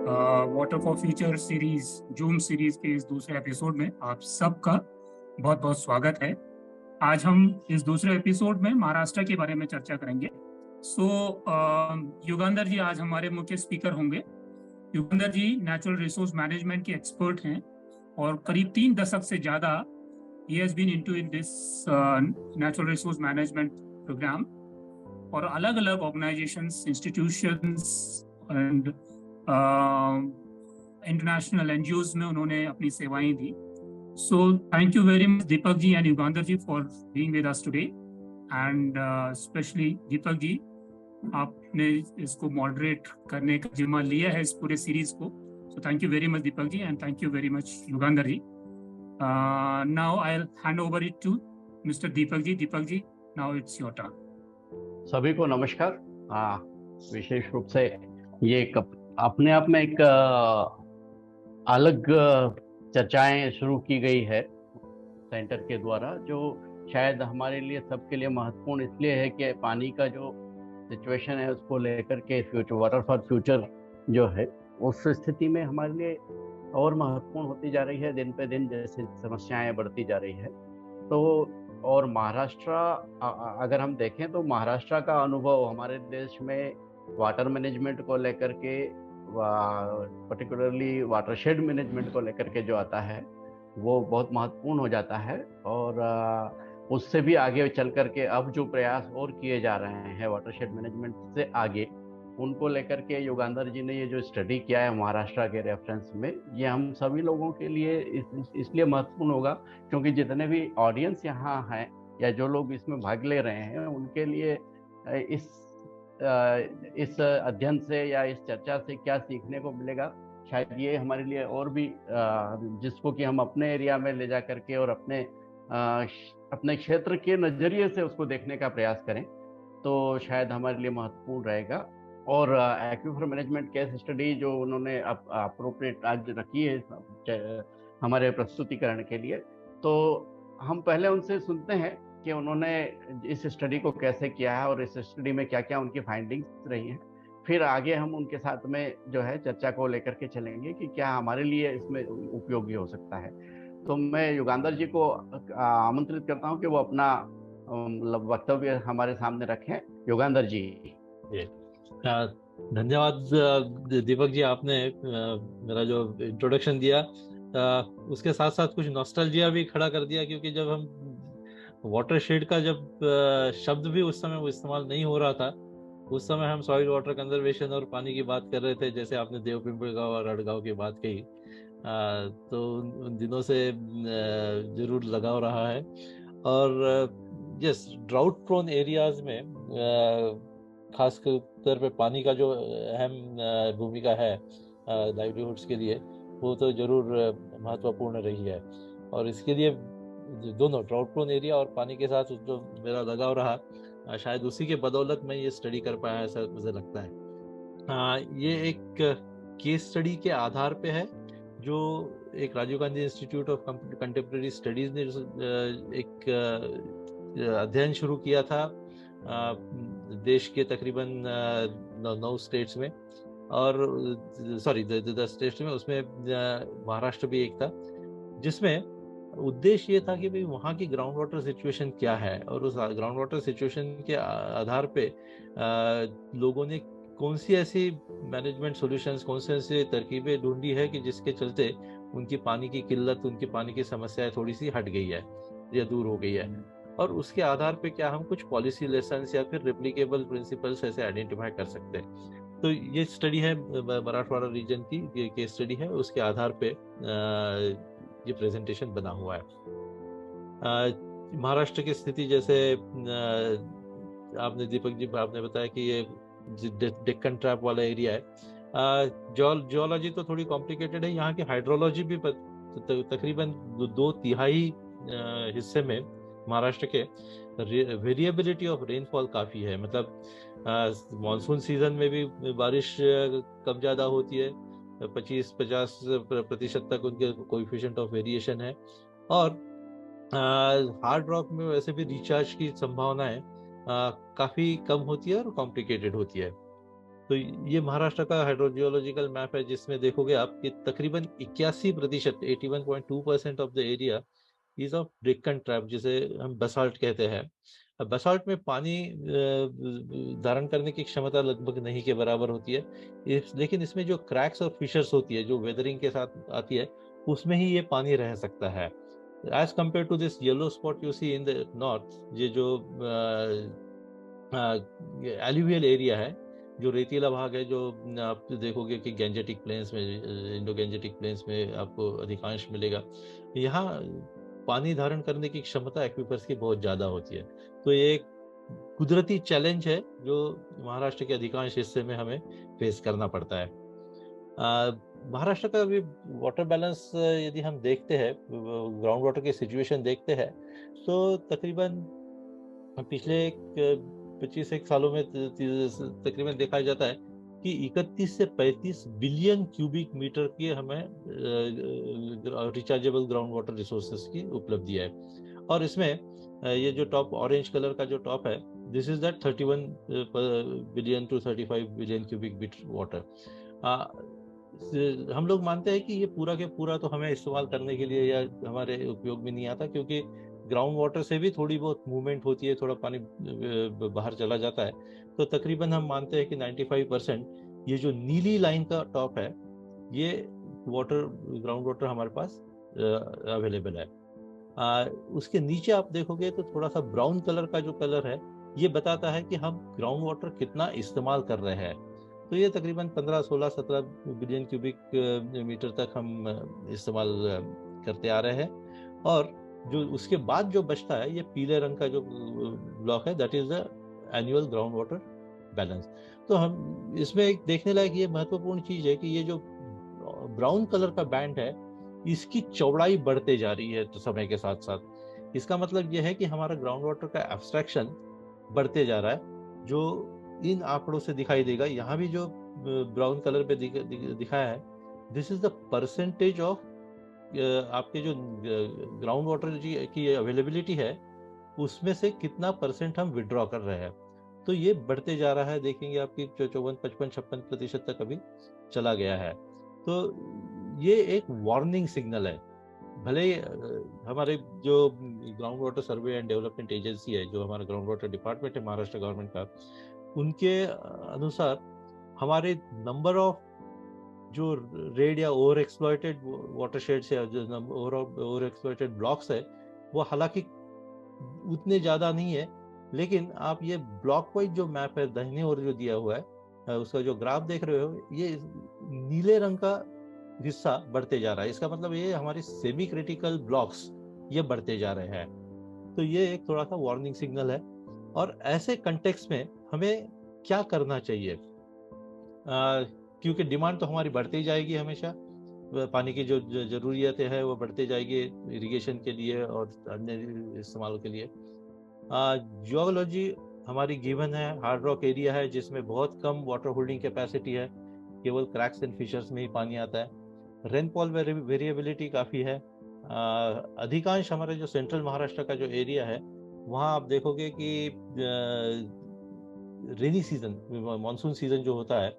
Water for future series zoom series के इस दूसरे एपिसोड में आप सबका बहुत बहुत स्वागत है। आज हम इस दूसरे एपिसोड में महाराष्ट्र के बारे में चर्चा करेंगे। सो युगंधर जी आज हमारे मुख्य स्पीकर होंगे। युगंधर जी नेचुरल रिसोर्स मैनेजमेंट के एक्सपर्ट हैं और करीब 3 दशक से ज्यादा he has been into in this natural resource management program और अलग अलग organisations, institutions and international NGOs में उन्होंने अपनी सेवाएं दी। So thank you very much Deepak ji and Yugandhar ji for being with us today and specially Deepak ji, आपने इसको मॉडरेट करने का जिम्मा लिया है इस पूरे सीरीज को। So thank you very much Deepak ji and thank you very much Yugandhar ji. Now I will hand over it to mister Deepak ji. Deepak ji, now it's your turn. सभी को नमस्कार। विशेष रूप से ये अपने आप में एक अलग चर्चाएं शुरू की गई है सेंटर के द्वारा, जो शायद हमारे लिए सबके लिए महत्वपूर्ण इसलिए है कि पानी का जो सिचुएशन है उसको लेकर के फ्यूचर वाटर फॉर फ्यूचर जो है उस स्थिति में हमारे लिए और महत्वपूर्ण होती जा रही है दिन पे दिन, जैसे समस्याएं बढ़ती जा रही है। तो और महाराष्ट्र अगर हम देखें तो महाराष्ट्र का अनुभव हमारे देश में वाटर मैनेजमेंट को लेकर के, पर्टिकुलरली वाटरशेड मैनेजमेंट को लेकर के जो आता है वो बहुत महत्वपूर्ण हो जाता है। और उससे भी आगे चल करके अब जो प्रयास और किए जा रहे हैं वाटरशेड मैनेजमेंट से आगे, उनको लेकर के युगांधर जी ने ये जो स्टडी किया है महाराष्ट्र के रेफरेंस में, ये हम सभी लोगों के लिए इसलिए महत्वपूर्ण होगा क्योंकि जितने भी ऑडियंस यहाँ हैं या जो लोग इसमें भाग ले रहे हैं उनके लिए इस अध्ययन से या इस चर्चा से क्या सीखने को मिलेगा, शायद ये हमारे लिए और भी जिसको कि हम अपने एरिया में ले जा करके और अपने क्षेत्र के नजरिए से उसको देखने का प्रयास करें तो शायद हमारे लिए महत्वपूर्ण रहेगा। और एक्वीफर मैनेजमेंट केस स्टडी जो उन्होंने अप्रोप्रिएट आज रखी है हमारे प्रस्तुतिकरण के लिए, तो हम पहले उनसे सुनते हैं कि उन्होंने इस स्टडी को कैसे किया है और इस स्टडी में क्या क्या उनकी फाइंडिंग्स रही हैं। फिर आगे हम उनके साथ में जो है चर्चा को लेकर के चलेंगे कि क्या हमारे लिए इसमें उपयोगी हो सकता है। तो मैं युगांधर जी को आमंत्रित करता हूं कि वो अपना वक्तव्य हमारे सामने रखें। युगांधर जी। धन्यवाद दीपक जी, आपने मेरा जो इंट्रोडक्शन दिया उसके साथ साथ कुछ नॉस्टैल्जिया भी खड़ा कर दिया, क्योंकि जब हम वाटरशेड का जब शब्द भी उस समय वो इस्तेमाल नहीं हो रहा था, उस समय हम सॉइल वाटर कंजर्वेशन और पानी की बात कर रहे थे, जैसे आपने देवपिंपलगांव और अड़गांव की बात कही। तो उन दिनों से जरूर लगाव रहा है। और यस, ड्राउट प्रोन एरियाज में खास तौर पे पानी का जो अहम भूमिका है लाइवलीहुड्स के लिए, वो तो जरूर महत्वपूर्ण रही है। और इसके लिए दोनों ड्राउट प्रोन एरिया और पानी के साथ जो मेरा लगाव रहा, शायद उसी के बदौलत मैं ये स्टडी कर पाया, ऐसा मुझे लगता है। ये एक केस स्टडी के आधार पे है जो एक Rajiv Gandhi institute of contemporary studies ने एक अध्ययन शुरू किया था देश के तकरीबन 9 स्टेट्स में, और 10 स्टेट्स में, उसमें महाराष्ट्र भी एक था, जिसमें उद्देश्य ये था कि भाई वहाँ की ग्राउंड वाटर सिचुएशन क्या है और उस ग्राउंड वाटर सिचुएशन के आधार पे लोगों ने कौन सी ऐसी मैनेजमेंट सॉल्यूशंस, कौन सी ऐसी तरकीबें ढूंढी है कि जिसके चलते उनकी पानी की किल्लत, उनकी पानी की समस्याएं थोड़ी सी हट गई है या दूर हो गई है। और उसके आधार पे क्या हम कुछ पॉलिसी लेसन्स या फिर रेप्लिकेबल प्रिंसिपल्स ऐसे आइडेंटिफाई कर सकते हैं। तो ये स्टडी है मराठवाड़ा रीजन की, ये केस स्टडी है, उसके आधार पे ये प्रेजेंटेशन बना हुआ है। महाराष्ट्र की स्थिति, जैसे आपने दीपक जी आपने बताया कि ये डेक्कन ट्रैप वाला एरिया है। जियोलॉजी तो थोड़ी कॉम्प्लिकेटेड है, यहाँ की हाइड्रोलॉजी भी तकरीबन 2/3 हिस्से में महाराष्ट्र के वेरिएबिलिटी ऑफ रेनफॉल काफी है। मतलब मानसून सीजन में भी बारिश कम ज्यादा होती है, 25-50% तक उनके कोएफिशिएंट ऑफ वेरिएशन है। और हार्ड रॉक में वैसे भी रिचार्ज की संभावनाएं काफी कम होती है और कॉम्प्लिकेटेड होती है। तो ये महाराष्ट्र का हाइड्रोजियोलॉजिकल मैप है, जिसमें देखोगे आप कि तकरीबन 81%, 81.2% of the area is of Deccan trap, जिसे हम बसाल्ट कहते हैं। अब बसाल्ट में पानी धारण करने की क्षमता लगभग नहीं के बराबर होती है, लेकिन इसमें जो क्रैक्स और फिशर्स होती है, जो वेदरिंग के साथ आती है, उसमें ही ये पानी रह सकता है। As compare to this yellow spot you see in the north, ये जो एल्यूवियल एरिया है, जो रेतीला भाग है, जो आप देखोगे कि गैंजेटिक प्लेन्स में, इंडो गैंजेटिक प्लेन्स में आपको अधिकांश मिलेगा। यहाँ पानी धारण करने की क्षमता एक्वीफर्स की बहुत ज़्यादा होती है। तो ये एक कुदरती चैलेंज है जो महाराष्ट्र के अधिकांश हिस्से में हमें फेस करना पड़ता है। महाराष्ट्र का भी वाटर बैलेंस यदि हम देखते हैं, ग्राउंड वाटर की सिचुएशन देखते हैं, तो तकरीबन पिछले 25 सालों में तकरीबन देखा जाता है कि 31 से 35 बिलियन क्यूबिक मीटर की हमें रिचार्जेबल ग्राउंड वाटर रिसोर्सेज की उपलब्धि है। और इसमें ये जो टॉप ऑरेंज कलर का जो टॉप है, this is that 31 billion to 35 billion cubic metre water. हम लोग मानते हैं कि ये पूरा के पूरा तो हमें इस्तेमाल करने के लिए या हमारे उपयोग में नहीं आता, क्योंकि ग्राउंड वाटर से भी थोड़ी बहुत मूवमेंट होती है, थोड़ा पानी बाहर चला जाता है। तो तकरीबन हम मानते हैं कि 95% ये जो नीली लाइन का टॉप है, ये वाटर, ग्राउंड वाटर हमारे पास अवेलेबल है। उसके नीचे आप देखोगे तो थोड़ा सा ब्राउन कलर का जो कलर है, ये बताता है कि हम ग्राउंड वाटर कितना इस्तेमाल कर रहे हैं। तो ये तकरीबन 15, 16, 17 बिलियन क्यूबिक मीटर तक हम इस्तेमाल करते आ रहे हैं। और जो उसके बाद जो बचता है, ये पीले रंग का जो ब्लॉक है, that is the annual ground water balance. तो हम इसमें एक देखने लायक ये महत्वपूर्ण चीज है कि ये जो ब्राउन कलर का बैंड है, इसकी चौड़ाई बढ़ते जा रही है तो समय के साथ साथ। इसका मतलब यह है कि हमारा ग्राउंड वाटर का एब्स्ट्रैक्शन बढ़ते जा रहा है, जो इन आंकड़ों से दिखाई देगा। यहाँ भी जो ब्राउन कलर पे दिखाया है, this is the percentage of आपके जो ग्राउंड वाटर की अवेलेबिलिटी है, उसमें से कितना परसेंट हम विड्रॉ कर रहे हैं। तो ये बढ़ते जा रहा है, देखेंगे आपकी 54, 55, 56% तक अभी चला गया है। तो ये एक वार्निंग सिग्नल है। भले हमारे जो ground water survey and development agency है, जो हमारा ग्राउंड वाटर डिपार्टमेंट है महाराष्ट्र गवर्नमेंट का, उनके अनुसार हमारे नंबर ऑफ जो रेड या ओवर एक्सप्लॉयटेड वाटरशेड्स है, जो ओवर एक्सप्लॉयटेड ब्लॉक्स है, वो हालांकि उतने ज़्यादा नहीं है। लेकिन आप ये ब्लॉक वाइज जो मैप है दाहिने ओर जो दिया हुआ है, उसका जो ग्राफ देख रहे हो, ये नीले रंग का हिस्सा बढ़ते जा रहा है। इसका मतलब ये हमारे सेमी क्रिटिकल ब्लॉक्स ये बढ़ते जा रहे हैं। तो ये एक थोड़ा सा वार्निंग सिग्नल है। और ऐसे कंटेक्स्ट में हमें क्या करना चाहिए, क्योंकि डिमांड तो हमारी बढ़ती जाएगी हमेशा, पानी की जो जरूरियतें हैं वो बढ़ते जाएगी इरिगेशन के लिए और अन्य इस्तेमालों के लिए। जियोलॉजी हमारी गिवन है, हार्ड रॉक एरिया है, जिसमें बहुत कम वाटर होल्डिंग कैपेसिटी है, केवल क्रैक्स एंड फिशर्स में ही पानी आता है। रेनफॉल वेरिएबिलिटी काफ़ी है। अधिकांश हमारे जो सेंट्रल महाराष्ट्र का जो एरिया है, वहाँ आप देखोगे कि रेनी सीजन, मानसून सीजन जो होता है,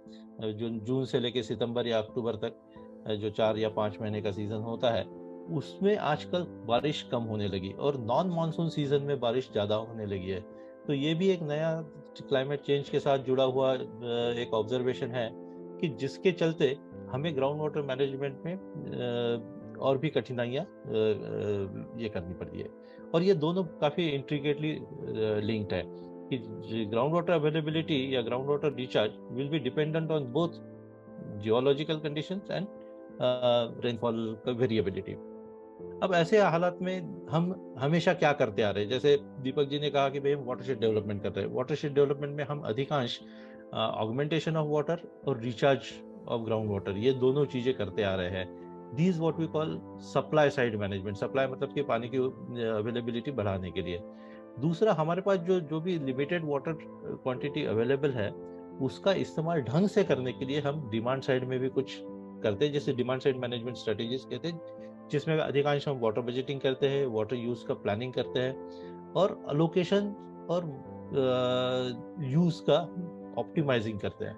जो जून से लेकर सितंबर या अक्टूबर तक जो 4 या 5 महीने का सीजन होता है, उसमें आजकल बारिश कम होने लगी और नॉन मानसून सीजन में बारिश ज़्यादा होने लगी है। तो ये भी एक नया क्लाइमेट चेंज के साथ जुड़ा हुआ एक ऑब्जर्वेशन है कि जिसके चलते हमें ग्राउंड वाटर मैनेजमेंट में और भी कठिनाइयाँ ये करनी पड़ती है। और ये दोनों काफ़ी इंट्रिकेटली लिंक्ड है कि ग्राउंड वाटर अवेलेबिलिटी या ground water recharge will be dependent on both geological conditions and rainfall variability. अब ऐसे हालात में हम हमेशा क्या करते आ रहे हैं, जैसे दीपक जी ने कहा कि भाई हम वाटरशेड डेवलपमेंट कर रहे हैं। वाटरशेड डेवलपमेंट में हम अधिकांश ऑगमेंटेशन ऑफ वाटर और रिचार्ज ऑफ ग्राउंड वाटर, ये दोनों चीजें करते आ रहे हैं। These what we call supply side management. Supply मतलब कि पानी की अवेलेबिलिटी बढ़ाने के लिए। दूसरा, हमारे पास जो भी लिमिटेड वाटर क्वांटिटी अवेलेबल है, उसका इस्तेमाल ढंग से करने के लिए हम डिमांड साइड में भी कुछ करते हैं, जैसे डिमांड साइड मैनेजमेंट स्ट्रेटेजीज कहते हैं, जिसमें अधिकांश हम वाटर बजटिंग करते हैं, वाटर यूज का प्लानिंग करते हैं और अलोकेशन और यूज का ऑप्टिमाइजिंग करते हैं।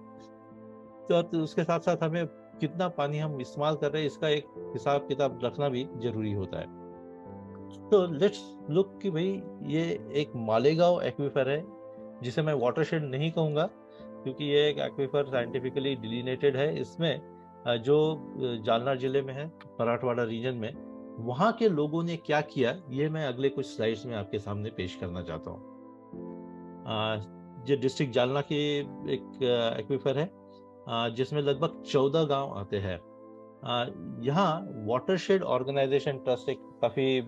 तो उसके साथ साथ हमें कितना पानी हम इस्तेमाल कर रहे हैं इसका एक हिसाब किताब रखना भी जरूरी होता है। तो लेट्स लुक कि भाई ये एक मालेगांव एक्वीफर है, जिसे मैं वाटरशेड नहीं कहूँगा क्योंकि ये एक एक्वीफर साइंटिफिकली डिलिनेटेड है। इसमें जो जालना जिले में है, मराठवाड़ा रीजन में, वहाँ के लोगों ने क्या किया ये मैं अगले कुछ स्लाइड्स में आपके सामने पेश करना चाहता हूँ। ये डिस्ट्रिक्ट जालना की एक एक्वीफर है जिसमें लगभग 14 गांव आते हैं। यहाँ वाटरशेड ऑर्गेनाइजेशन ट्रस्ट एक काफी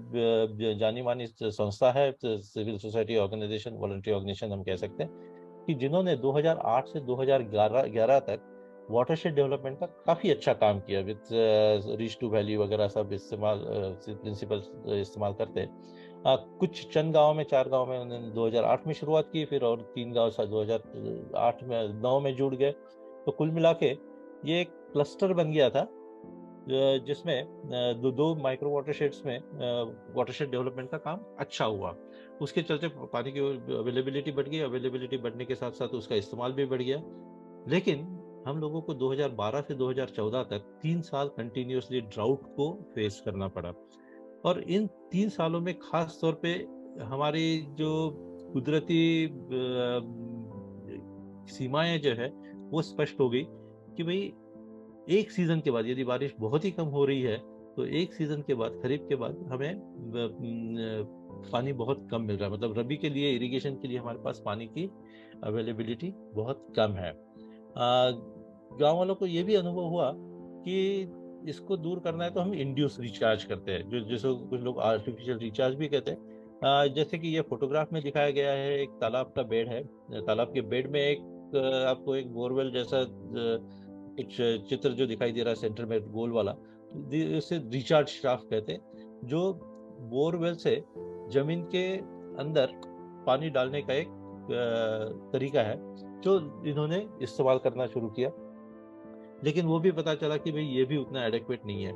जानी मानी संस्था है, civil society organisation, voluntary organisation हम कह सकते हैं, कि जिन्होंने 2008 से 2011 तक वाटरशेड डेवलपमेंट का काफी अच्छा काम किया विद रीच टू वैली वगैरह सब इस्तेमाल प्रिंसिपल इस्तेमाल करते हैं। कुछ चंद गाँव में, 4 गाँव में उन्होंने 2008 में शुरुआत की, फिर और 3 गाँव 2008 में 9 में जुड़ गए। तो कुल मिला के ये एक क्लस्टर बन गया था जिसमें दो माइक्रो वाटरशेड्स में वाटरशेड डेवलपमेंट का काम अच्छा हुआ। उसके चलते पानी की अवेलेबिलिटी बढ़ गई, अवेलेबिलिटी बढ़ने के साथ साथ उसका इस्तेमाल भी बढ़ गया। लेकिन हम लोगों को 2012 से 2014 तक 3 साल कंटिन्यूसली ड्राउट को फेस करना पड़ा, और इन 3 सालों में खास तौर पे हमारी जो कुदरती सीमाएं जो है वो स्पष्ट हो गई कि भाई एक सीजन के बाद यदि बारिश बहुत ही कम हो रही है तो एक सीजन के बाद, खरीफ के बाद, हमें पानी बहुत कम मिल रहा है। मतलब रबी के लिए, इरिगेशन के लिए हमारे पास पानी की अवेलेबिलिटी बहुत कम है। गांव वालों को ये भी अनुभव हुआ कि इसको दूर करना है तो हम इंड्यूस रिचार्ज करते हैं, जो जिसको कुछ लोग आर्टिफिशियल रिचार्ज भी कहते हैं। जैसे कि ये फोटोग्राफ में दिखाया गया है, एक तालाब का बेड है। तालाब के बेड में आपको एक बोरवेल जैसा कुछ चित्र जो दिखाई दे रहा है सेंटर में गोल वाला, इसे रिचार्ज शाफ्ट कहते हैं, जो बोरवेल से जमीन के अंदर पानी डालने का एक तरीका है जो इन्होंने इस्तेमाल करना शुरू किया। लेकिन वो भी पता चला कि भाई ये भी उतना एडेक्वेट नहीं है।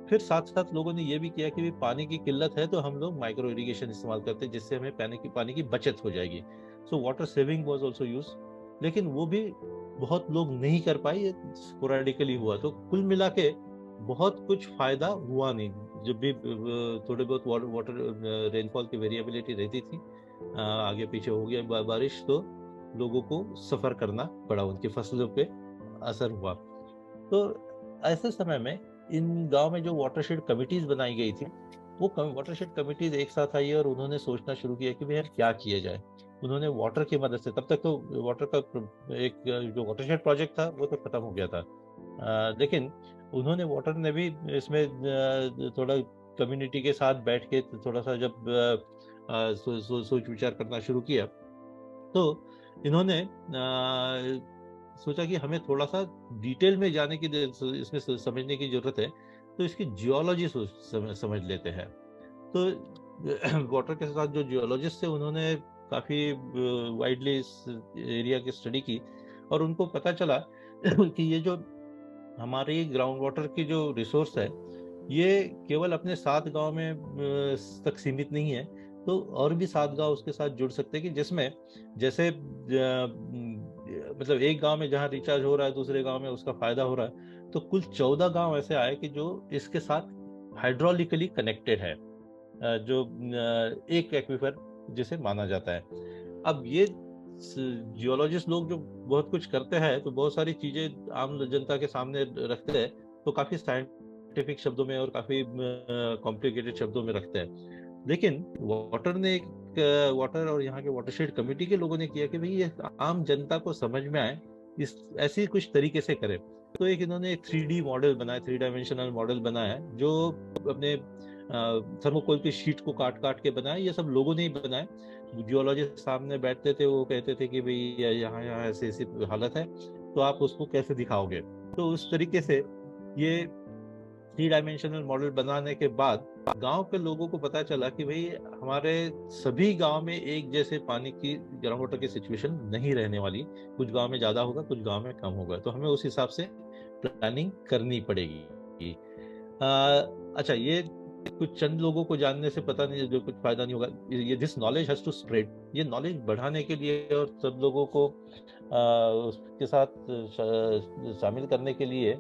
फिर साथ साथ लोगों ने ये भी किया कि भाई पानी की किल्लत है तो हम लोग माइक्रो इरिगेशन इस्तेमाल करते हैं जिससे हमें पानी की बचत हो जाएगी। So water saving was also use, लेकिन वो भी बहुत लोग नहीं कर पाए, ये स्पोरेडिकली हुआ। तो कुल मिला के बहुत कुछ फायदा हुआ नहीं। जब भी थोड़े बहुत वाटर रेनफॉल की वेरिएबिलिटी रहती थी, आगे पीछे हो गया बारिश, तो लोगों को सफर करना पड़ा, उनकी फसलों पे असर हुआ। तो ऐसे समय में इन गांव में जो वाटरशेड कमिटीज बनाई गई थी, वो वाटरशेड कमिटीज एक साथ आई और उन्होंने सोचना शुरू किया कि भाई क्या किया जाए। उन्होंने वाटर की मदद से, तब तक तो वाटर का एक जो वाटरशेड प्रोजेक्ट था वो तो खत्म हो गया था, लेकिन उन्होंने वाटर ने भी इसमें थोड़ा कम्युनिटी के साथ बैठ के थोड़ा सा जब सोच विचार करना शुरू किया, तो इन्होंने सोचा कि हमें थोड़ा सा डिटेल में जाने की, इसमें समझने की जरूरत है, तो इसकी जियोलॉजी समझ लेते हैं। तो वाटर के साथ जो जियोलॉजिस्ट थे उन्होंने काफी वाइडली इस एरिया की स्टडी की, और उनको पता चला कि ये जो हमारी ग्राउंड वाटर की जो रिसोर्स है ये केवल अपने 7 गांव में तक सीमित नहीं है, तो और भी 7 गांव उसके साथ जुड़ सकते हैं, कि जिसमें जैसे मतलब एक गांव में जहां रिचार्ज हो रहा है दूसरे गांव में उसका फायदा हो रहा है, तो कुल 14 गांव ऐसे आए कि जो इसके साथ हाइड्रोलिकली कनेक्टेड है, जो एक एक्वीफर जिसे माना जाता है। अब ये जियोलॉजिस्ट लोग जो बहुत कुछ करते हैं तो बहुत सारी चीजें आम जनता के सामने रखते हैं, तो काफी साइंटिफिक शब्दों में और काफी कॉम्प्लिकेटेड शब्दों में रखते हैं। लेकिन वाटर और यहाँ के वाटरशेड कमेटी के लोगों ने किया कि भाई ये आम जनता को समझ में आए, इस ऐसी कुछ तरीके से करे। तो एक इन्होंने 3D मॉडल बनाया, 3 डायमेंशनल मॉडल बनाया, जो अपने थर्मोकोल की शीट को काट काट के बनाया। ये सब लोगों ने ही बनाया। जियोलॉजिस्ट सामने बैठते थे, वो कहते थे कि भाई यहाँ यहाँ ऐसी ऐसी हालत है, तो आप उसको कैसे दिखाओगे। तो उस तरीके से ये 3 डायमेंशनल मॉडल बनाने के बाद गांव के लोगों को पता चला कि भाई हमारे सभी गांव में एक जैसे पानी की, ग्राउंड वाटर की सिचुएशन नहीं रहने वाली। कुछ गांव में ज्यादा होगा, कुछ गांव में कम होगा, तो हमें उस हिसाब से प्लानिंग करनी पड़ेगी। अच्छा, ये कुछ चंद लोगों को जानने से पता नहीं, जो कुछ फायदा नहीं होगा। ये this knowledge has to spread. ये नॉलेज बढ़ाने के लिए और सब लोगों को उसके साथ शामिल करने के लिए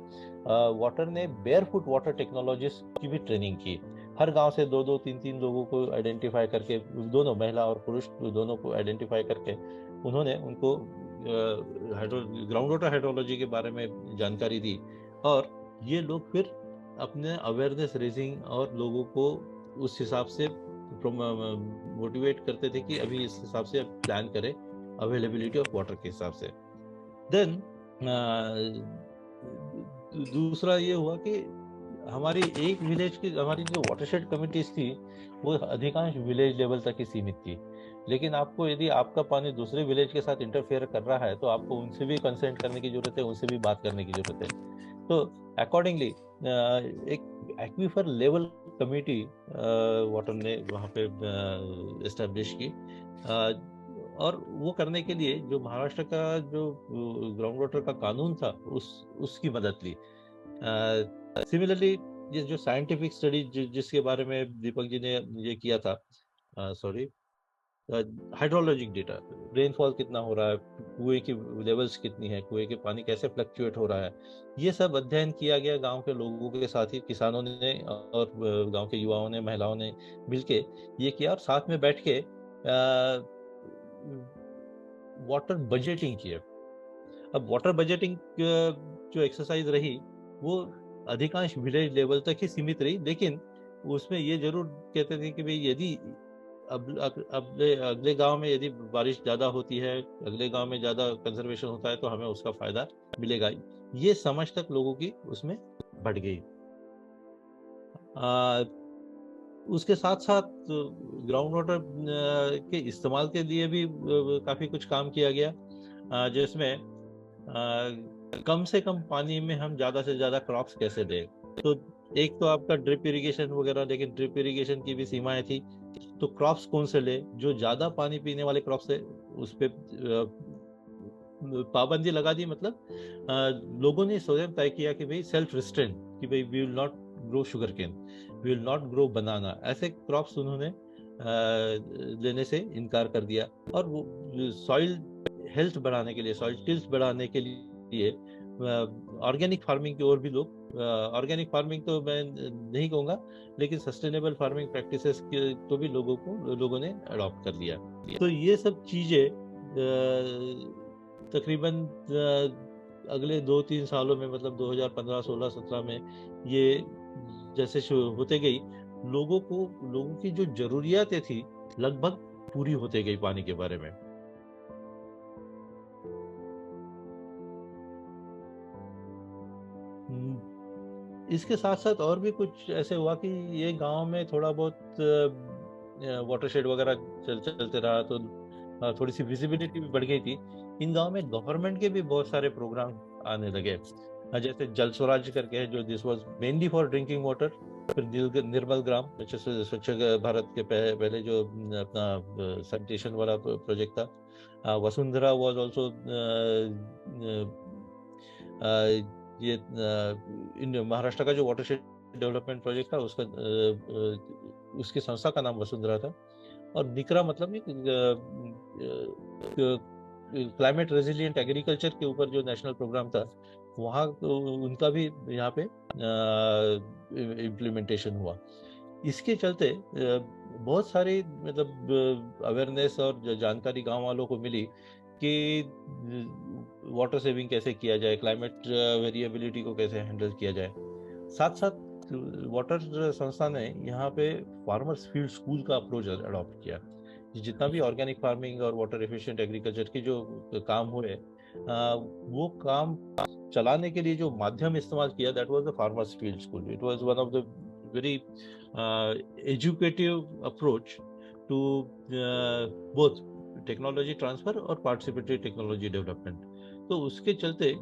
वाटर ने बेयरफुट वाटर टेक्नोलॉजिस्ट की भी ट्रेनिंग की। हर गांव से 2-2, 3-3 लोगों को आइडेंटिफाई करके, दोनों महिला और पुरुष दोनों को आइडेंटिफाई करके उन्होंने उनको ग्राउंड वाटर हाइड्रोलॉजी के बारे में जानकारी दी। और ये लोग फिर अपने अवेयरनेस रेजिंग और लोगों को उस हिसाब से मोटिवेट करते थे कि अभी इस हिसाब से प्लान करें अवेलेबिलिटी ऑफ वाटर के हिसाब से। देन दूसरा ये हुआ कि हमारी एक विलेज की, हमारी जो वाटरशेड कमिटीज थी वो अधिकांश विलेज लेवल तक ही सीमित थी। लेकिन आपको यदि आपका पानी दूसरे विलेज के साथ इंटरफेयर कर रहा है तो आपको उनसे भी कंसेंट करने की जरूरत है, उनसे भी बात करने की जरूरत है। तो अकॉर्डिंगली एक एक्वीफर लेवल कमेटी वाटर ने वहाँ पे एस्टेब्लिश की। और वो करने के लिए जो महाराष्ट्र का जो ग्राउंड वाटर का कानून था उसकी मदद ली। सिमिलरली ये जो साइंटिफिक स्टडी जिसके बारे में दीपक जी ने ये किया था, सॉरी, हाइड्रोलॉजिक डेटा, रेनफॉल कितना हो रहा है, कुएं की लेवल्स कितनी है, कुएं के पानी कैसे फ्लक्चुएट हो रहा है, ये सब अध्ययन किया गया गांव के लोगों के साथ ही, किसानों ने और गांव के युवाओं ने, महिलाओं ने मिलके ये किया और साथ में बैठ के वाटर बजटिंग किया। अब वाटर बजटिंग जो एक्सरसाइज रही वो अधिकांश विलेज लेवल तक ही सीमित रही, लेकिन उसमें ये जरूर कहते थे कि भाई यदि अगले गांव में यदि बारिश ज्यादा होती है, अगले गांव में ज्यादा कंजर्वेशन होता है तो हमें उसका फायदा मिलेगा। ये समझ तक लोगों की उसमें बढ़ गई। उसके साथ साथ ग्राउंड वाटर के इस्तेमाल के लिए भी काफी कुछ काम किया गया, जिसमें कम से कम पानी में हम ज्यादा से ज्यादा क्रॉप्स कैसे दें। तो एक तो आपका ड्रिप इरिगेशन वगैरह, लेकिन ड्रिप इरिगेशन की भी सीमाएं थी। तो क्रॉप्स कौन से ले, जो ज्यादा पानी पीने वाले क्रॉप्स है उस पे पाबंदी लगा दी। मतलब लोगों ने स्वयं तय किया कि भाई सेल्फ रिस्ट्रेन, कि भाई we will not grow sugar cane, we will not grow banana, ऐसे क्रॉप्स उन्होंने लेने से इनकार कर दिया। और वो सॉइल हेल्थ बढ़ाने के लिए, सॉइल टिल्स बढ़ाने के लिए ऑर्गेनिक फार्मिंग की ओर भी लोग, ऑर्गेनिक फार्मिंग तो मैं नहीं कहूँगा, लेकिन सस्टेनेबल फार्मिंग प्रैक्टिसेस को भी लोगों ने अडॉप्ट कर लिया। तो ये सब चीजें तकरीबन अगले 2-3 सालों में, मतलब 2015, 16, 17 में ये जैसे होते गई, लोगों की जो जरूरियातें थी लगभग पूरी होते गई पानी के बारे में। इसके साथ साथ और भी कुछ ऐसे हुआ कि ये गांव में थोड़ा बहुत वाटरशेड वगैरह चलते रहा तो थोड़ी सी विजिबिलिटी भी बढ़ गई थी। इन गांव में गवर्नमेंट के भी बहुत सारे प्रोग्राम आने लगे, जैसे जल स्वराज करके है, जो this was mainly for drinking water. फिर निर्मल ग्राम, स्वच्छ भारत के पहले जो अपना सैनिटेशन वाला प्रोजेक्ट था। वसुंधरा वाज आल्सो, ये इन महाराष्ट्र का जो वाटरशेड डेवलपमेंट प्रोजेक्ट था उसका उसकी संस्था का नाम वसुंधरा था। और निकरा मतलब क्लाइमेट रेजिलिएंट एग्रीकल्चर के ऊपर जो नेशनल प्रोग्राम था, वहाँ उनका भी यहाँ पे इम्प्लीमेंटेशन हुआ। इसके चलते बहुत सारी मतलब अवेयरनेस और जानकारी गांव वालों को मिली कि वाटर सेविंग कैसे किया जाए, क्लाइमेट वेरिएबिलिटी को कैसे हैंडल किया जाए। साथ साथ वाटर संस्था ने यहाँ पे फार्मर्स फील्ड स्कूल का अप्रोच अडॉप्ट किया। जितना भी ऑर्गेनिक फार्मिंग और वाटर एफिशिएंट एग्रीकल्चर की जो काम हुए, वो काम चलाने के लिए जो माध्यम इस्तेमाल किया, that was the farmers field school. It was one of the very educative approach to both technology transfer और पार्टिसिपेटरी टेक्नोलॉजी डेवलपमेंट। तो उसके चलते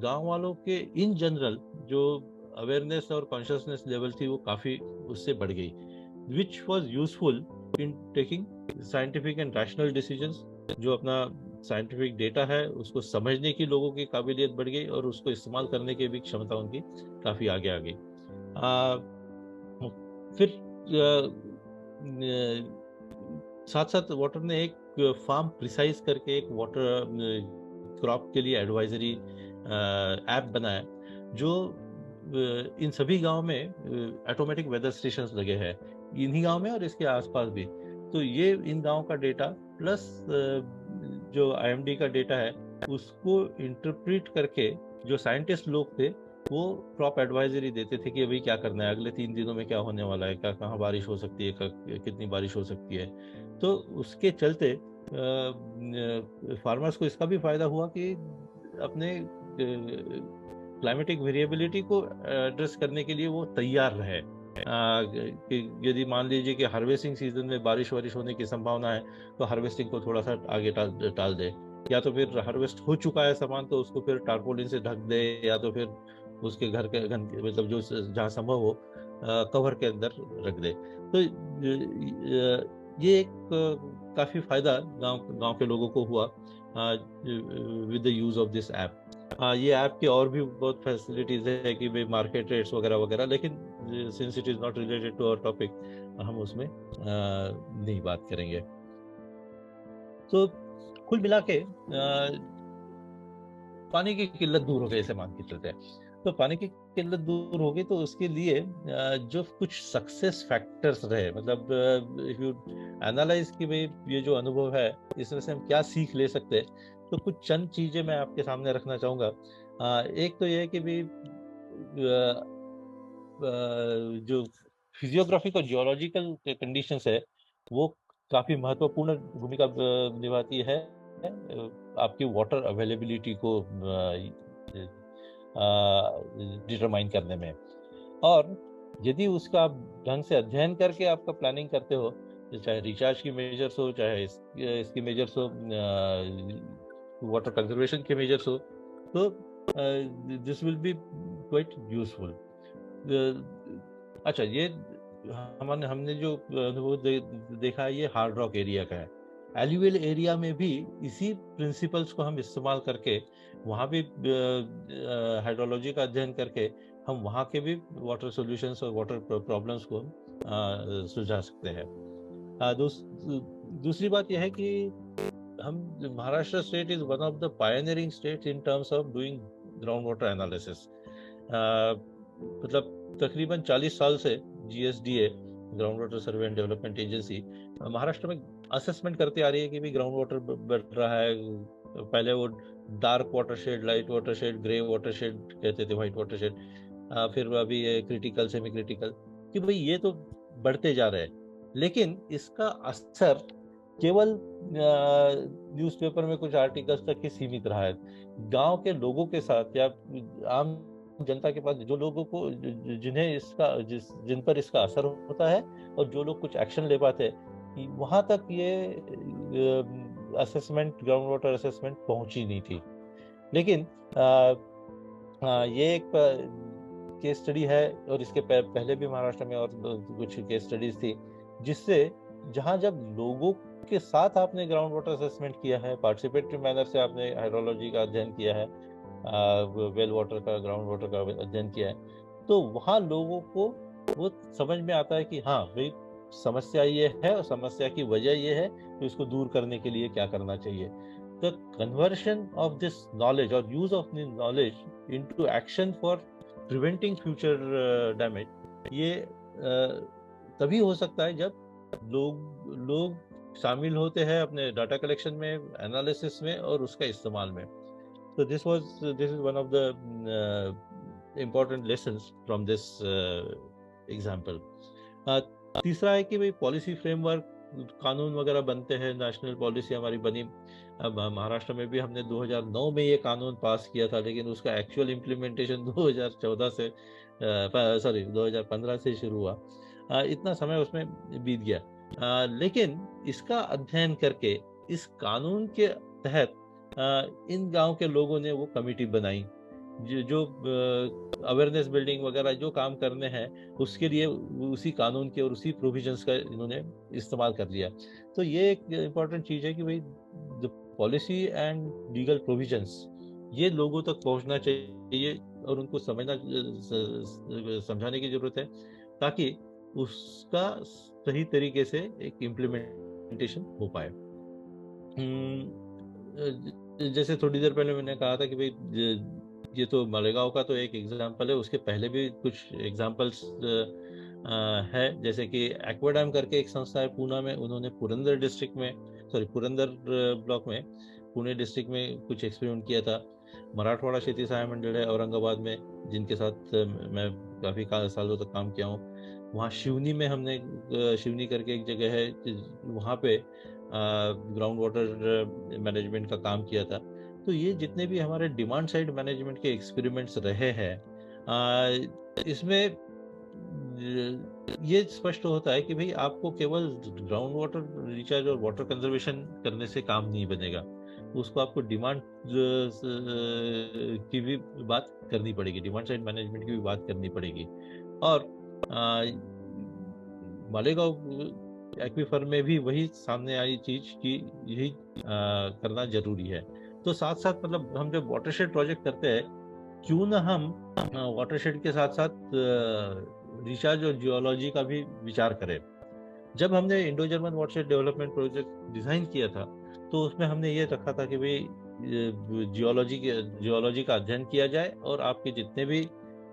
गांव वालों के इन जनरल जो अवेयरनेस और कॉन्शियसनेस लेवल थी वो काफी उससे बढ़ गई, which was useful in taking scientific and rational decisions. जो अपना साइंटिफिक डेटा है उसको समझने की लोगों की काबिलियत बढ़ गई और उसको इस्तेमाल करने की भी क्षमता उनकी काफी आगे आ गई। फिर साथ साथ वाटर ने एक फार्म प्रिसाइज करके एक वाटर क्रॉप के लिए एडवाइजरी ऐप बनाया, जो इन सभी गांव में ऑटोमेटिक वेदर स्टेशंस लगे हैं, इन्हीं गांव में और इसके आसपास भी। तो ये इन गांव का डेटा प्लस जो IMD का डेटा है उसको इंटरप्रेट करके जो साइंटिस्ट लोग थे वो क्रॉप एडवाइजरी देते थे कि अभी क्या करना है, अगले 3 दिनों में क्या होने वाला है, क्या कहाँ बारिश हो सकती है, कितनी बारिश हो सकती है। तो उसके चलते फार्मर्स को इसका भी फायदा हुआ कि अपने क्लाइमेटिक वेरिएबिलिटी को एड्रेस करने के लिए वो तैयार रहे। कि यदि मान लीजिए कि हार्वेस्टिंग सीजन में बारिश होने की संभावना है तो हार्वेस्टिंग को थोड़ा सा आगे टाल दे, या तो फिर हार्वेस्ट हो चुका है सामान तो उसको फिर टारपोलिन से ढक दे, या तो फिर उसके घर के मतलब जो जहाँ संभव हो कवर के अंदर रख दे। तो ये एक काफी फायदा गांव के लोगों को हुआ with the use of this app. ये ऐप के और भी बहुत फैसिलिटीज है कि भाई मार्केट रेट्स वगैरह वगैरह, लेकिन since it is not related to our topic हम उसमें नहीं बात करेंगे। तो कुल मिला के पानी की किल्लत दूर हो गई, ऐसे मान के चलते हैं। तो पानी की किल्लत दूर हो गई तो उसके लिए जो कुछ सक्सेस फैक्टर्स रहे, मतलब इफ यू एनालाइज कि भाई ये जो अनुभव है इसमें से हम क्या सीख ले सकते हैं, तो कुछ चंद चीजें मैं आपके सामने रखना चाहूंगा। एक तो ये है कि भाई जो फिजियोग्राफिक और जियोलॉजिकल कंडीशंस है वो काफी महत्वपूर्ण भूमिका निभाती है आपकी वाटर अवेलेबिलिटी को डिटरमाइन करने में। और यदि उसका आप ढंग से अध्ययन करके आपका प्लानिंग करते हो, चाहे रिचार्ज की मेजर्स हो, चाहे इसकी मेजर्स हो, वाटर कंजर्वेशन के मेजर्स हो, तो this will be quite useful. अच्छा, ये हमने जो देखा है ये हार्ड रॉक एरिया का है। एल्यूवियल एरिया में भी इसी प्रिंसिपल्स को हम इस्तेमाल करके वहाँ भी हाइड्रोलॉजी का अध्ययन करके हम वहाँ के भी वाटर सॉल्यूशंस और वाटर प्रॉब्लम्स को सुलझा सकते हैं। दूसरी बात यह है कि हम Maharashtra state is one of the pioneering states in terms of doing ground water analysis. मतलब तकरीबन 40 साल से GSDA ground water survey and development agency Maharashtra में असेसमेंट करते आ रही है कि भी ग्राउंड वाटर बढ़ रहा है। पहले वो dark water shade, light water shade, grey water shade कहते थे, व्हाइट वाटर शेड, फिर अभी ये क्रिटिकल, सेमी क्रिटिकल, कि भाई ये तो बढ़ते जा रहे हैं। लेकिन इसका असर केवल न्यूज़पेपर में कुछ आर्टिकल्स तक ही सीमित रहा है। गांव के लोगों के साथ या आम जनता के पास जो लोगों को जिन पर इसका असर होता है और जो लोग कुछ एक्शन ले पाते हैं, वहां तक ये असेसमेंट, ग्राउंड वाटर असेसमेंट पहुंची नहीं थी। लेकिन ये एक केस स्टडी है, और इसके पहले भी महाराष्ट्र में और कुछ केस स्टडीज थी, जिससे जहां जब लोगों के साथ आपने ग्राउंड वाटर असेसमेंट किया है, पार्टिसिपेटरी मैनर से आपने हाइड्रोलॉजी का अध्ययन किया है, वेल वाटर का, ग्राउंड वाटर का अध्ययन किया है, तो वहाँ लोगों को वो समझ में आता है कि हाँ भाई समस्या ये है और समस्या की वजह ये है, तो इसको दूर करने के लिए क्या करना चाहिए। तो कन्वर्शन ऑफ दिस नॉलेज और use of this knowledge into action for preventing future damage, ये तभी हो सकता है जब लोग शामिल होते हैं अपने डाटा कलेक्शन में, एनालिसिस में और उसका इस्तेमाल में। So this is one of the important lessons from this example. तीसरा है कि भाई पॉलिसी फ्रेमवर्क, कानून वगैरह बनते हैं, नेशनल पॉलिसी हमारी बनी। अब महाराष्ट्र में भी हमने 2009 में ये कानून पास किया था, लेकिन उसका एक्चुअल इम्प्लीमेंटेशन 2015 से शुरू हुआ। इतना समय उसमें बीत गया। लेकिन इसका अध्ययन करके इस कानून के तहत इन गांव के लोगों ने वो कमेटी बनाई जो अवेयरनेस बिल्डिंग वगैरह जो काम करने हैं उसके लिए उसी कानून के और उसी प्रोविजंस का इन्होंने इस्तेमाल कर लिया। तो ये एक इम्पॉर्टेंट चीज़ है कि भाई the policy and legal provisions ये लोगों तक पहुंचना चाहिए और उनको समझाने की जरूरत है, ताकि उसका सही तरीके से एक इम्प्लीमेंटेशन हो पाए। जैसे थोड़ी देर पहले मैंने कहा था कि भाई ये तो मालेगांव का तो एक एग्जाम्पल है, उसके पहले भी कुछ एग्जाम्पल्स है। जैसे कि एक्वाडैम करके एक संस्था है पूना में, उन्होंने पुरंदर डिस्ट्रिक्ट में, पुरंदर ब्लॉक में, पुणे डिस्ट्रिक्ट में कुछ एक्सपेरिमेंट किया था। मराठवाड़ा क्षेत्रीय सहायक मंडल है औरंगाबाद में, जिनके साथ मैं काफ़ी सालों तक काम किया हूँ। वहाँ शिवनी में हमने शिवनी करके एक जगह है, वहाँ पे ग्राउंड वाटर मैनेजमेंट का काम किया था। तो ये जितने भी हमारे डिमांड साइड मैनेजमेंट के एक्सपेरिमेंट्स रहे हैं, इसमें ये स्पष्ट होता है कि भाई आपको केवल ग्राउंड वाटर रिचार्ज और वाटर कंजर्वेशन करने से काम नहीं बनेगा, उसको आपको डिमांड की भी बात करनी पड़ेगी, डिमांड साइड मैनेजमेंट की भी बात करनी पड़ेगी। और मालेगांव एक्वीफर में भी वही सामने आई चीज की यही करना जरूरी है। तो साथ साथ मतलब हम जब वाटरशेड प्रोजेक्ट करते हैं, क्यों ना हम वाटरशेड के साथ साथ रिचार्ज और जियोलॉजी का भी विचार करें। जब हमने Indo German watershed development project design किया था, तो उसमें हमने ये रखा था कि भाई जियोलॉजी का अध्ययन किया जाए और आपके जितने भी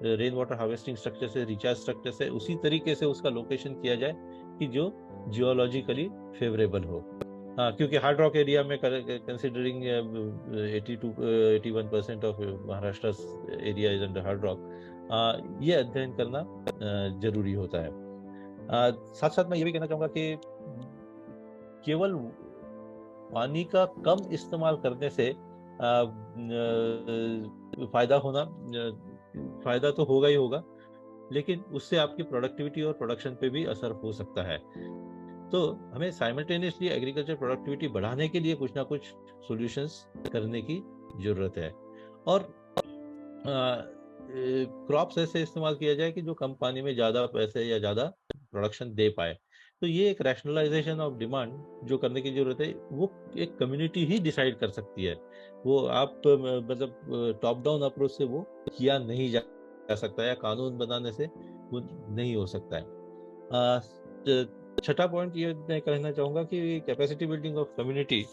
रेन वाटर हार्वेस्टिंग स्ट्रक्चर से रिचार्ज स्ट्रक्चर से उसी तरीके से उसका लोकेशन किया जाए कि जो जियोलॉजिकली फेवरेबल हो। क्योंकि हार्ड रॉक एरिया में considering 81% of Maharashtra area is under hard rock, ये अध्ययन करना जरूरी होता है। साथ साथ मैं ये भी कहना चाहूंगा कि केवल पानी का कम इस्तेमाल करने से फायदा तो होगा ही होगा, लेकिन उससे आपकी प्रोडक्टिविटी और प्रोडक्शन पे भी असर हो सकता है। तो हमें साइमल्टेनियसली एग्रीकल्चर प्रोडक्टिविटी बढ़ाने के लिए कुछ ना कुछ सॉल्यूशंस करने की जरूरत है। और क्रॉप्स ऐसे इस्तेमाल किया जाए कि जो कम पानी में ज़्यादा पैसे या ज़्यादा प्रोडक्शन दे पाए। तो ये एक रैशनलाइजेशन ऑफ डिमांड जो करने की जरूरत है, वो एक कम्युनिटी ही डिसाइड कर सकती है। वो आप मतलब टॉप डाउन अप्रोच से वो किया नहीं जा सकता, या कानून बनाने से वो नहीं हो सकता है। छठा पॉइंट ये मैं कहना चाहूँगा कि कैपेसिटी बिल्डिंग ऑफ कम्युनिटी,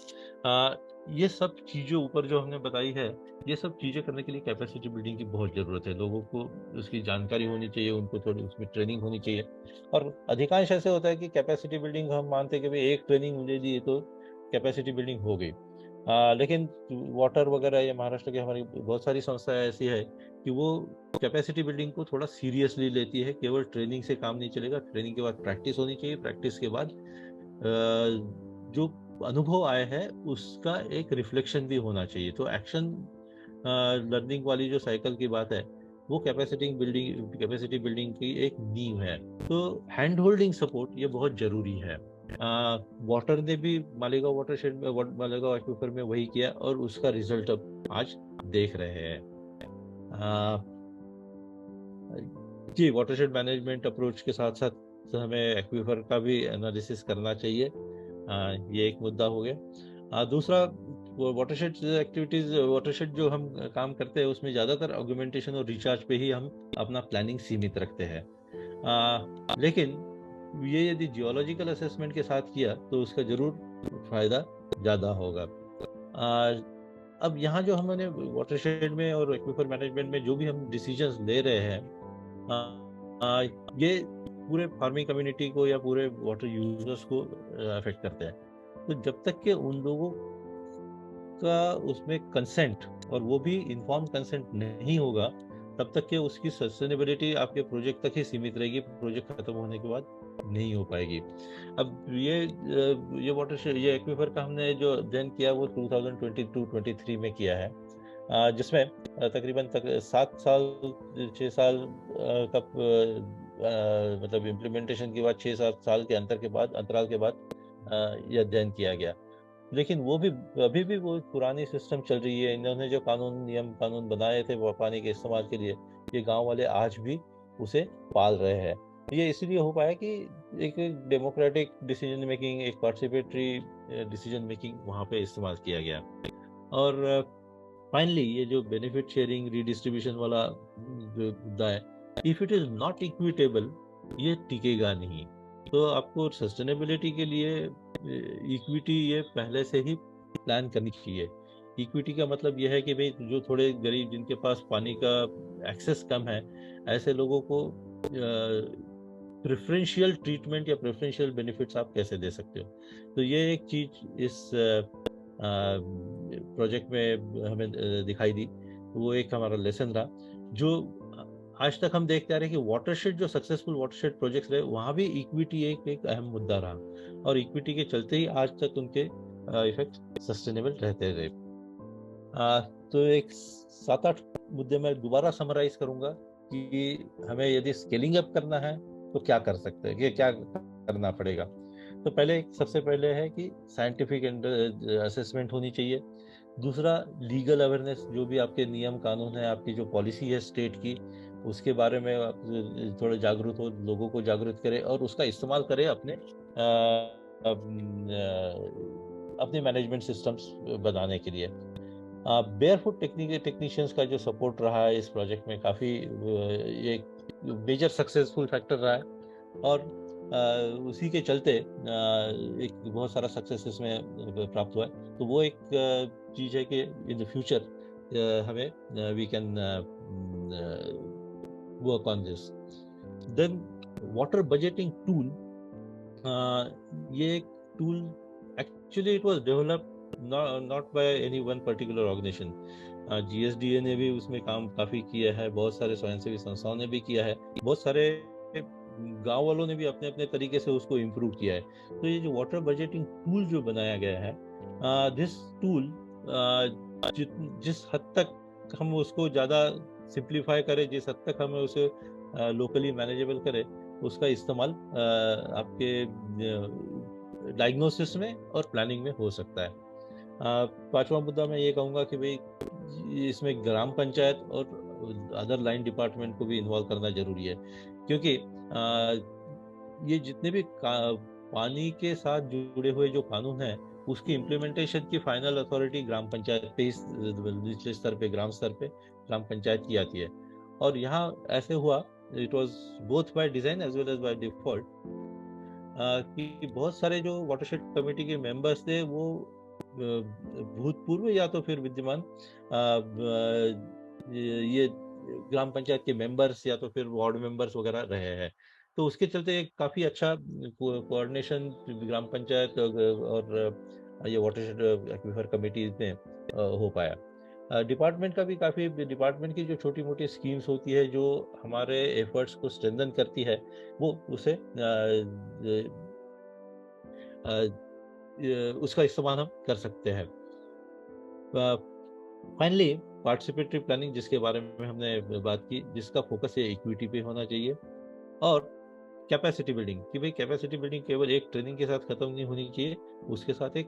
ये सब चीज़ें ऊपर जो हमने बताई है, ये सब चीज़ें करने के लिए कैपेसिटी बिल्डिंग की बहुत ज़रूरत है। लोगों को उसकी जानकारी होनी चाहिए, उनको थोड़ी उसमें ट्रेनिंग होनी चाहिए। और अधिकांश ऐसे होता है कि कैपेसिटी बिल्डिंग हम मानते हैं कि भाई एक ट्रेनिंग मुझे दी तो कैपेसिटी बिल्डिंग हो गई। लेकिन वाटर वगैरह या महाराष्ट्र की हमारी बहुत सारी संस्थाएं ऐसी है कि वो कैपेसिटी बिल्डिंग को थोड़ा सीरियसली लेती है। केवल ट्रेनिंग से काम नहीं चलेगा, ट्रेनिंग के बाद प्रैक्टिस होनी चाहिए, प्रैक्टिस के बाद जो अनुभव आए हैं उसका एक रिफ्लेक्शन भी होना चाहिए। तो एक्शन लर्निंग वाली जो साइकिल की बात है, वो कैपेसिटी बिल्डिंग की एक नींव है। तो हैंड होल्डिंग सपोर्ट ये बहुत जरूरी है। वाटर ने भी मालेगांव वाटरशेड में, मालेगांव एक्वीफर में वही किया और उसका रिजल्ट अब आज देख रहे हैं। जी, वाटरशेड मैनेजमेंट अप्रोच के साथ साथ हमें एक्वीफर का भी एनालिसिस करना चाहिए। ये एक मुद्दा हो गया। दूसरा, वाटरशेड एक्टिविटीज, वाटरशेड जो हम काम करते हैं उसमें ज़्यादातर ऑगमेंटेशन और रिचार्ज पे ही हम अपना प्लानिंग सीमित रखते हैं। लेकिन ये यदि जियोलॉजिकल असेसमेंट के साथ किया तो उसका जरूर फायदा ज़्यादा होगा। अब यहाँ जो हमने वाटरशेड में और एक्वीफर मैनेजमेंट में जो भी हम डिसीजंस ले रहे हैं, ये पूरे फार्मिंग कम्युनिटी को या पूरे वाटर यूजर्स को अफेक्ट करते हैं। तो जब तक के उन लोगों का उसमें कंसेंट, और वो भी इन्फॉर्म कंसेंट नहीं होगा, तब तक के उसकी सस्टेनेबिलिटी आपके प्रोजेक्ट तक ही सीमित रहेगी, प्रोजेक्ट खत्म होने के बाद नहीं हो पाएगी। अब ये वाटरशेड, ये एक्वीफर का हमने जो अध्ययन किया वो 2022-23 में किया है, जिसमें तकरीबन 7 साल 6 साल का मतलब इम्प्लीमेंटेशन के बाद 6-7 साल के अंतराल के बाद ये अध्ययन किया गया। लेकिन वो भी अभी भी वो पुरानी सिस्टम चल रही है। इन्होंने जो कानून बनाए थे वो पानी के इस्तेमाल के लिए, ये गांव वाले आज भी उसे पाल रहे हैं। ये इसलिए हो पाया कि एक डेमोक्रेटिक डिसीजन मेकिंग, एक पार्टिसिपेटरी डिसीजन मेकिंग वहाँ पे इस्तेमाल किया गया। और फाइनली ये जो बेनिफिट शेयरिंग रीडिस्ट्रीब्यूशन वाला जो मुद्दा है, if it is not equitable ये टिकेगा नहीं। तो आपको सस्टेनेबिलिटी के लिए इक्विटी ये पहले से ही प्लान करनी चाहिए। इक्विटी का मतलब यह है कि भाई जो थोड़े गरीब जिनके पास पानी का एक्सेस कम है, ऐसे लोगों को प्रेफरेंशियल ट्रीटमेंट या प्रेफरेंशियल बेनिफिट्स आप कैसे दे सकते हो। तो ये एक चीज इस प्रोजेक्ट में हमें दिखाई दी। वो एक हमारा लेसन रहा। जो आज तक हम देखते आ रहे हैं कि वाटरशेड जो सक्सेसफुल वाटरशेड प्रोजेक्ट्स रहे, वहां भी इक्विटी एक अहम मुद्दा रहा, और इक्विटी के चलते ही आज तक उनके इफेक्ट सस्टेनेबल रहते रहे। तो एक 7-8 मुद्दे मैं दोबारा समराइज करूंगा कि हमें यदि स्केलिंग अप करना है तो क्या कर सकते हैं, कि क्या करना पड़ेगा। तो पहले सबसे पहले है कि साइंटिफिक असेसमेंट होनी चाहिए। दूसरा, लीगल अवेयरनेस, जो भी आपके नियम कानून है, आपकी जो पॉलिसी है स्टेट की, उसके बारे में आप थोड़े जागरूक हो, लोगों को जागरूक करें और उसका इस्तेमाल करें अपने मैनेजमेंट सिस्टम्स बनाने के लिए। बेयरफुट टेक्नीशियंस का जो सपोर्ट रहा है इस प्रोजेक्ट में, काफ़ी एक मेजर सक्सेसफुल फैक्टर रहा है, और उसी के चलते एक बहुत सारा सक्सेस इसमें प्राप्त हुआ है। तो वो एक चीज़ है कि इन द फ्यूचर हमें we can work on this. Then water budgeting tool, ये एक tool actually it was developed not by any one particular organization. GSDA ने भी उसमें काम काफ़ी किया है, बहुत सारे स्वयंसेवी संस्थाओं ने भी किया है, बहुत सारे गांव वालों ने भी अपने अपने तरीके से उसको इम्प्रूव किया है। तो ये जो वाटर बजटिंग टूल जो बनाया गया है, दिस टूल जिस हद तक हम उसको ज़्यादा सिंप्लीफाई करें, जिस हद तक हमें उसे लोकली मैनेजेबल करें, उसका इस्तेमाल आपके डायग्नोसिस में और प्लानिंग में हो सकता है। पांचवा मुद्दा मैं ये कहूँगा कि भाई इसमें ग्राम पंचायत और अदर लाइन डिपार्टमेंट को भी इन्वॉल्व करना जरूरी है, क्योंकि ये जितने भी पानी के साथ जुड़े हुए जो कानून हैं, उसकी इम्प्लीमेंटेशन की फाइनल अथॉरिटी ग्राम पंचायत पे, निचले स्तर पे, ग्राम स्तर पे ग्राम पंचायत की आती है। और यहाँ ऐसे हुआ, it was both by design as well as by default, कि बहुत सारे जो वाटरशेड कमेटी के मेंबर्स थे वो भूतपूर्व या तो फिर विद्यमान ये ग्राम पंचायत के मेंबर्स या तो फिर वार्ड मेंबर्स वगैरह रहे हैं। तो उसके चलते एक काफ़ी अच्छा कोऑर्डिनेशन ग्राम पंचायत और ये वाटरशेड एक्वीफर कमेटी में हो पाया। डिपार्टमेंट का भी काफ़ी, डिपार्टमेंट की जो छोटी मोटी स्कीम्स होती है जो हमारे एफर्ट्स को स्ट्रेंथन करती है, वो उसे उसका इस्तेमाल हम कर सकते हैं। फाइनली, पार्टिसिपेटरी प्लानिंग, जिसके बारे में हमने बात की, जिसका फोकस है इक्विटी पे होना चाहिए, और कैपेसिटी बिल्डिंग, कि भाई कैपेसिटी बिल्डिंग केवल एक ट्रेनिंग के साथ खत्म नहीं होनी चाहिए, उसके साथ एक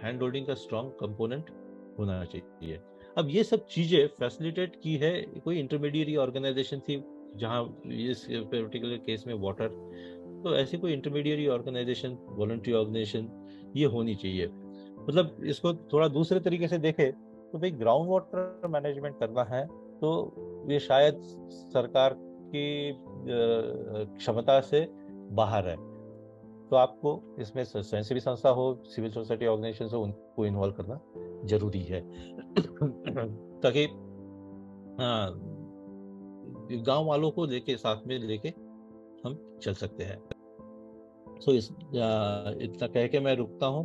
हैंड होल्डिंग का स्ट्रॉन्ग कंपोनेंट होना चाहिए। अब ये सब चीजें फैसिलिटेट की है कोई इंटरमीडिएट ऑर्गेनाइजेशन थी, जहां इस पर्टिकुलर केस में वाटर, तो ऐसी कोई इंटरमीडिएट ऑर्गेनाइजेशन, वॉलंटरी ऑर्गेनाइजेशन ये होनी चाहिए। मतलब इसको थोड़ा दूसरे तरीके से देखें तो भाई ग्राउंड वाटर मैनेजमेंट करना है तो ये शायद सरकार की क्षमता से बाहर है, तो आपको इसमें स्वयंसेवी संस्था हो, सिविल सोसाइटी ऑर्गेनाइजेशन हो, उनको इन्वॉल्व करना जरूरी है ताकि गांव वालों को लेके, साथ में लेके हम चल सकते हैं। सो इतना कह के मैं रुकता हूँ